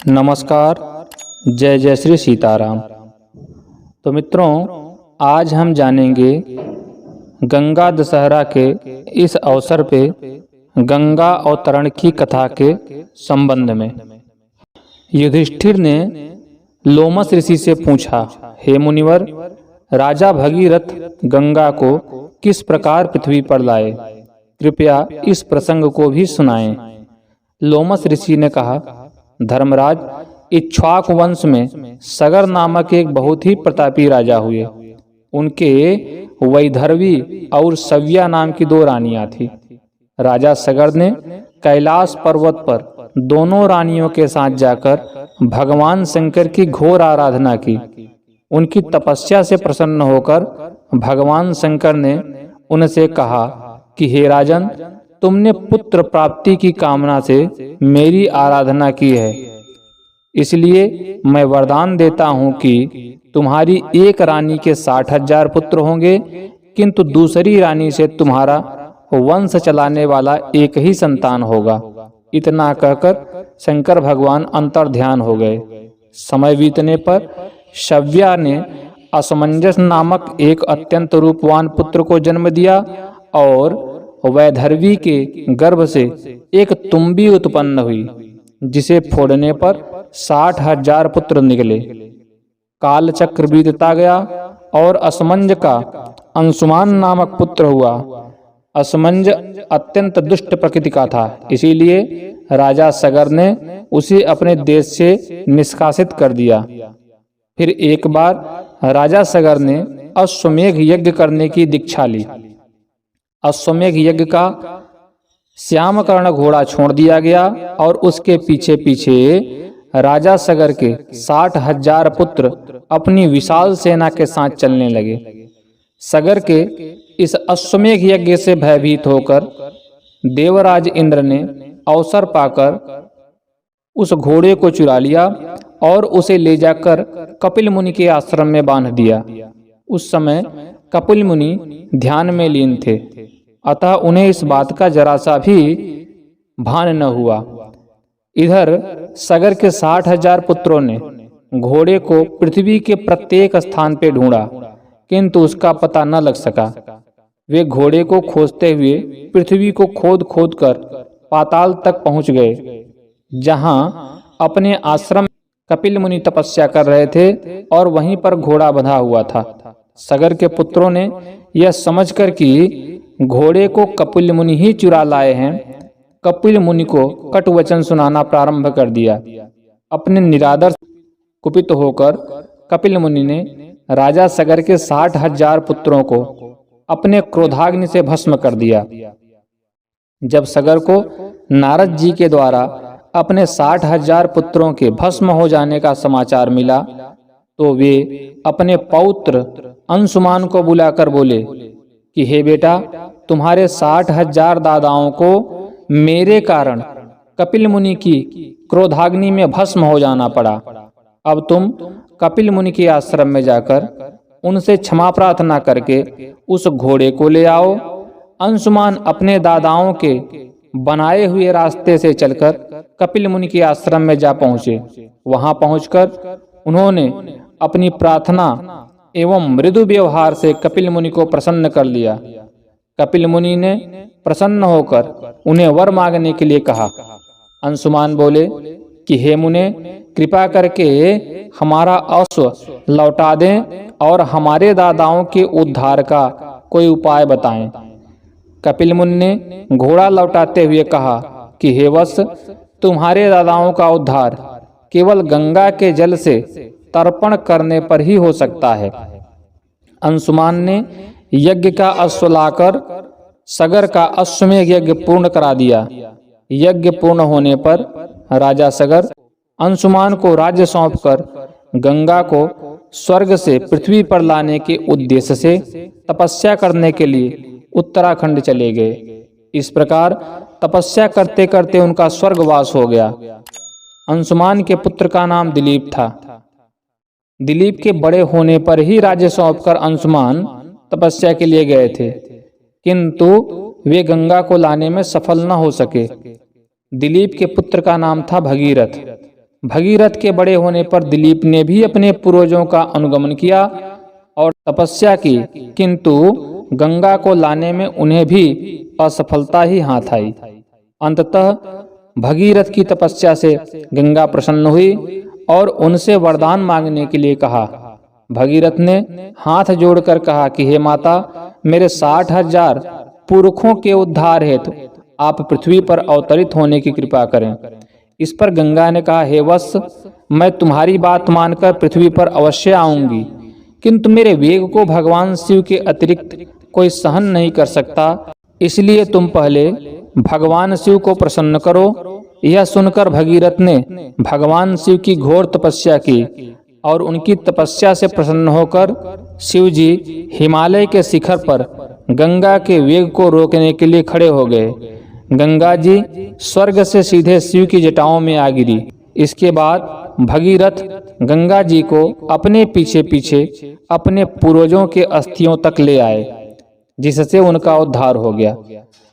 नमस्कार। जय जय श्री सीताराम। तो मित्रों, आज हम जानेंगे गंगा दशहरा के इस अवसर पे गंगा अवतरण की कथा के संबंध में। युधिष्ठिर ने लोमस ऋषि से पूछा, हे मुनिवर, राजा भगीरथ गंगा को किस प्रकार पृथ्वी पर लाए? कृपया इस प्रसंग को भी सुनाएं। लोमस ऋषि ने कहा, धर्मराज, इक्ष्वाकु वंश में सगर नामक एक बहुत ही प्रतापी राजा हुए। उनके वैधर्वी और सव्या नाम की दो रानियां थीं। राजा सगर ने कैलाश पर्वत पर दोनों रानियों के साथ जाकर भगवान शंकर की घोर आराधना की। उनकी तपस्या से प्रसन्न होकर भगवान शंकर ने उनसे कहा कि हे राजन, तुमने पुत्र प्राप्ति की कामना से मेरी आराधना की है, इसलिए मैं वरदान देता हूँ कि तुम्हारी एक रानी के 60,000 पुत्र होंगे, किंतु दूसरी रानी से तुम्हारा वंश चलाने वाला एक ही संतान होगा। इतना कहकर शंकर भगवान अंतर्ध्यान हो गए। समय बीतने पर सव्या ने असमंजस नामक एक अत्यंत रूपवान पुत्र को जन्म दिया और वैधर्वी के गर्भ से एक तुम्बी उत्पन्न हुई, जिसे फोड़ने पर 60,000 पुत्र निकले। काल चक्र बीतता गया और असमंज का अंशुमान नामक पुत्र हुआ। असमंज अत्यंत दुष्ट प्रकृति का था, इसीलिए राजा सगर ने उसे अपने देश से निष्कासित कर दिया। फिर एक बार राजा सगर ने अश्वमेघ यज्ञ करने की दीक्षा ली। अश्वमेघ यज्ञ का श्यामकर्ण घोड़ा छोड़ दिया गया और उसके पीछे पीछे राजा सगर के 60,000 पुत्र अपनी विशाल सेना के साथ चलने लगे। सगर के इस अश्वमेघ यज्ञ से भयभीत होकर देवराज इंद्र ने अवसर पाकर उस घोड़े को चुरा लिया और उसे ले जाकर कपिल मुनि के आश्रम में बांध दिया। उस समय कपिल मुनि ध्यान में लीन थे, अतः उन्हें इस बात का जरा सा भी भान न हुआ। इधर सगर के 60,000 पुत्रों ने घोड़े को पृथ्वी के प्रत्येक स्थान पर ढूंढा, किंतु उसका पता न लग सका। वे घोड़े को खोजते हुए पृथ्वी को खोद खोद कर पाताल तक पहुंच गए, जहां अपने आश्रम कपिल मुनि तपस्या कर रहे थे और वहीं पर घोड़ा बंधा हुआ था। सगर के पुत्रों ने यह समझकर कि घोड़े को कपिल मुनि ही चुरा लाए हैं, कपिल मुनि को कट वचन सुनाना प्रारंभ कर दिया। अपने निरादर कुपित होकर कपिल मुनि ने राजा सगर के 60,000 पुत्रों को अपने क्रोधाग्नि से भस्म कर दिया। जब सगर को नारद जी के द्वारा अपने 60,000 पुत्रों के भस्म हो जाने का समाचार मिला, तो वे अपने पौत्र अंशुमान को बुलाकर बोले कि हे बेटा, तुम्हारे 60,000 दादाओं को मेरे कारण कपिल मुनि की क्रोधाग्नि में भस्म हो जाना पड़ा। अब तुम कपिल मुनि के आश्रम में जाकर उनसे क्षमा प्रार्थना करके उस घोड़े को ले आओ। अंशुमान अपने दादाओं के बनाए हुए रास्ते से चलकर कपिल मुनि के आश्रम में जा पहुँचे। वहां पहुंचकर उन्होंने अपनी प्रार्थना एवं मृदु व्यवहार से कपिल मुनि को प्रसन्न कर लिया। कपिल मुनि ने प्रसन्न होकर उन्हें वर मांगने के लिए कहा। अंशुमान बोले कि हे मुने, कृपा करके हमारा अश्व लौटा दें और हमारे दादाओं के उद्धार का कोई उपाय बताएं। कपिल मुनि ने घोड़ा लौटाते हुए कहा कि हे वत्स, तुम्हारे दादाओं का उद्धार केवल गंगा के जल से तर्पण करने पर ही हो सकता है। अंशुमान ने यज्ञ का अश्व लाकर सगर का अश्वमेघ यज्ञ पूर्ण करा दिया। यज्ञ पूर्ण होने पर राजा सगर अंशुमान को राज्य सौंपकर गंगा को स्वर्ग से पृथ्वी पर लाने के उद्देश्य से तपस्या करने के लिए उत्तराखंड चले गए। इस प्रकार तपस्या करते करते उनका स्वर्गवास हो गया। अंशुमान के पुत्र का नाम दिलीप था। दिलीप के बड़े होने पर ही राज्य सौंपकर अंशुमान तपस्या के लिए गए थे, किंतु वे गंगा को लाने में सफल न हो सके। दिलीप के पुत्र का नाम था भगीरथ। भगीरथ के बड़े होने पर दिलीप ने भी अपने पूर्वजों का अनुगमन किया और तपस्या की, किंतु गंगा को लाने में उन्हें भी असफलता ही हाथ आई। अंततः भगीरथ की तपस्या से गंगा प्रसन्न हुई और उनसे वरदान मांगने के लिए कहा। भगीरथ ने हाथ जोड़कर कहा कि हे माता, मेरे 60,000 पुरखों के उद्धार हेतु आप पृथ्वी पर अवतरित होने की कृपा करें। इस पर गंगा ने कहा, हे वत्स, मैं तुम्हारी बात मानकर पृथ्वी पर अवश्य आऊंगी, किंतु मेरे वेग को भगवान शिव के अतिरिक्त कोई सहन नहीं कर सकता, इसलिए तुम पहले भगवान शिव को प्रसन्न करो। यह सुनकर भगीरथ ने भगवान शिव की घोर तपस्या की और उनकी तपस्या से प्रसन्न होकर शिव जी हिमालय के शिखर पर गंगा के वेग को रोकने के लिए खड़े हो गए। गंगा जी स्वर्ग से सीधे शिव की जटाओं में आ गिरी। इसके बाद भगीरथ गंगा जी को अपने पीछे पीछे अपने पूर्वजों के अस्थियों तक ले आए, जिससे उनका उद्धार हो गया।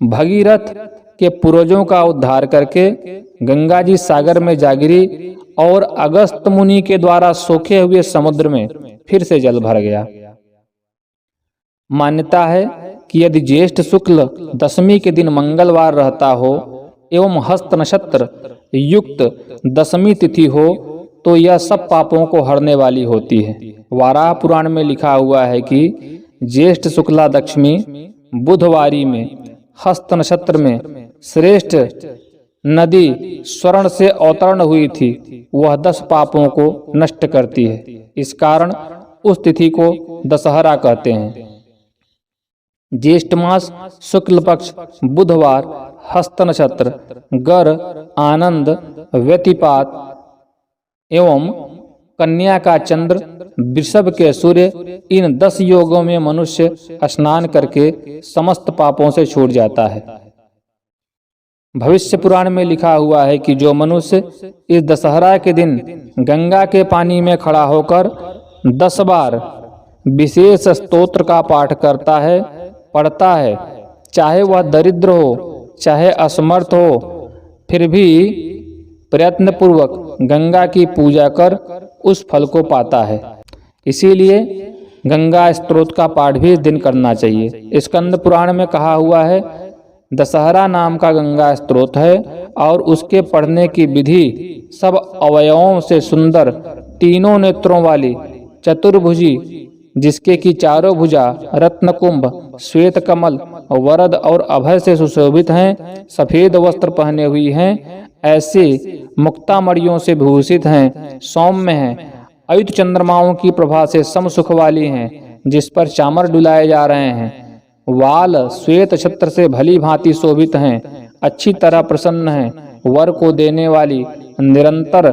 भगीरथ के पूर्वजों का उद्धार करके गंगा जी सागर में जा गिरी और अगस्त मुनि के द्वारा सोखे हुए समुद्र में फिर से जल भर गया। मान्यता है कि यदि ज्येष्ठ शुक्ल दशमी के दिन मंगलवार रहता हो एवं हस्त नक्षत्र युक्त दशमी तिथि हो तो यह सब पापों को हरने वाली होती है। वाराह पुराण में लिखा हुआ है कि ज्येष्ठ शुक्ला दशमी बुधवारी में हस्त नक्षत्र में श्रेष्ठ नदी स्वर्ण से अवतरण हुई थी, वह 10 पापों को नष्ट करती है। इस कारण उस तिथि को दशहरा कहते हैं। ज्येष्ठ मास शुक्ल पक्ष बुधवार हस्त नक्षत्र गर आनंद व्यतिपात एवं कन्या का चंद्र वृषभ के सूर्य, इन 10 योगों में मनुष्य स्नान करके समस्त पापों से छूट जाता है। भविष्य पुराण में लिखा हुआ है कि जो मनुष्य इस दशहरा के दिन गंगा के पानी में खड़ा होकर 10 बार विशेष स्तोत्र का पाठ करता है, पढ़ता है, चाहे वह दरिद्र हो चाहे असमर्थ हो, फिर भी प्रयत्न पूर्वक गंगा की पूजा कर उस फल को पाता है। इसीलिए गंगा स्तोत्र का पाठ भी इस दिन करना चाहिए। स्कंद पुराण में कहा हुआ है, दशहरा नाम का गंगा स्तोत्र है और उसके पढ़ने की विधि सब अवयवों से सुंदर, तीनों नेत्रों वाली, चतुर्भुजी, जिसके की चारों भुजा रत्न कुंभ, श्वेत कमल, वरद और अभय से सुशोभित हैं, सफेद वस्त्र पहने हुई हैं, ऐसे मुक्तामणियों से विभूषित हैं, सौम्य हैं, अयुत चंद्रमाओं की प्रभा से समसुख वाली हैं, जिस पर चामर डुलाए जा रहे हैं, वाल श्वेत छत्र से भली भांति शोभित हैं, अच्छी तरह प्रसन्न हैं, वर को देने वाली, निरंतर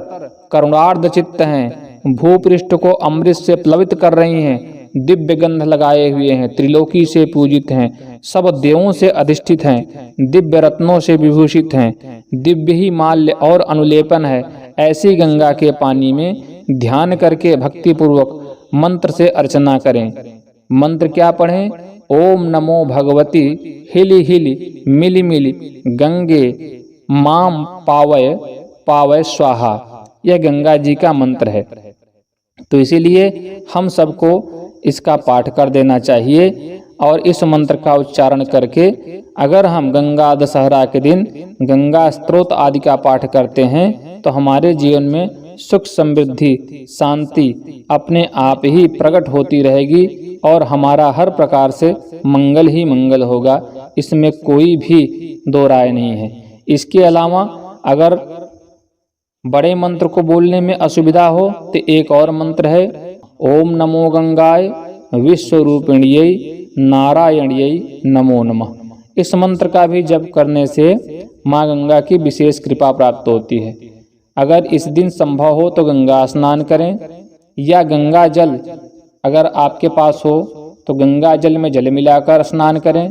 करुणार्ध चित्त हैं, भूपृष्ठ को अमृत से प्लवित कर रही हैं, दिव्य गंध लगाए हुए हैं, त्रिलोकी से पूजित हैं, सब देवों से अधिष्ठित हैं, दिव्य रत्नों से विभूषित हैं, दिव्य ही माल्य और अनुलेपन है। ऐसी गंगा के पानी में ध्यान करके भक्ति पूर्वक मंत्र से अर्चना करें। मंत्र क्या पढ़ें? ओम नमो भगवती हिली हिली मिली मिली गंगे माम पावय पावय स्वाहा, यह गंगा जी का मंत्र है। तो इसीलिए हम सबको इसका पाठ कर देना चाहिए और इस मंत्र का उच्चारण करके अगर हम गंगा दशहरा के दिन गंगा स्तोत्र आदि का पाठ करते हैं तो हमारे जीवन में सुख, समृद्धि, शांति अपने आप ही प्रकट होती रहेगी और हमारा हर प्रकार से मंगल ही मंगल होगा, इसमें कोई भी दो राय नहीं है। इसके अलावा अगर बड़े मंत्र को बोलने में असुविधा हो तो एक और मंत्र है, ओम नमो गंगाय विश्वरूपिण्यै नारायण्यै नमो नमः। इस मंत्र का भी जप करने से माँ गंगा की विशेष कृपा प्राप्त होती है। अगर इस दिन संभव हो तो गंगा स्नान करें या गंगा जल अगर आपके पास हो तो गंगा जल में जल मिलाकर स्नान करें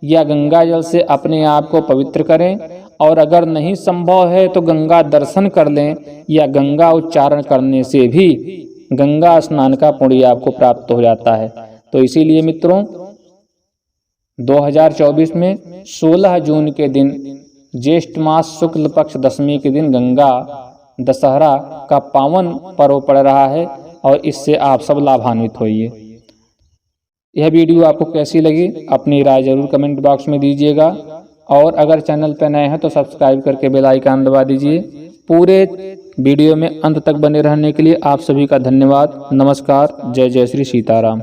या गंगा जल से अपने आप को पवित्र करें, और अगर नहीं संभव है तो गंगा दर्शन कर लें या गंगा उच्चारण करने से भी गंगा स्नान का पुण्य आपको प्राप्त हो जाता है। तो इसीलिए मित्रों 2024 में 16 जून के दिन ज्येष्ठ मास शुक्ल पक्ष दशमी के दिन गंगा दशहरा का पावन पर्व पड़ रहा है और इससे आप सब लाभान्वित होइए। यह वीडियो आपको कैसी लगी अपनी राय जरूर कमेंट बॉक्स में दीजिएगा और अगर चैनल पर नए हैं तो सब्सक्राइब करके बेल आइकन दबा दीजिए। पूरे वीडियो में अंत तक बने रहने के लिए आप सभी का धन्यवाद। नमस्कार। जय जय श्री सीताराम।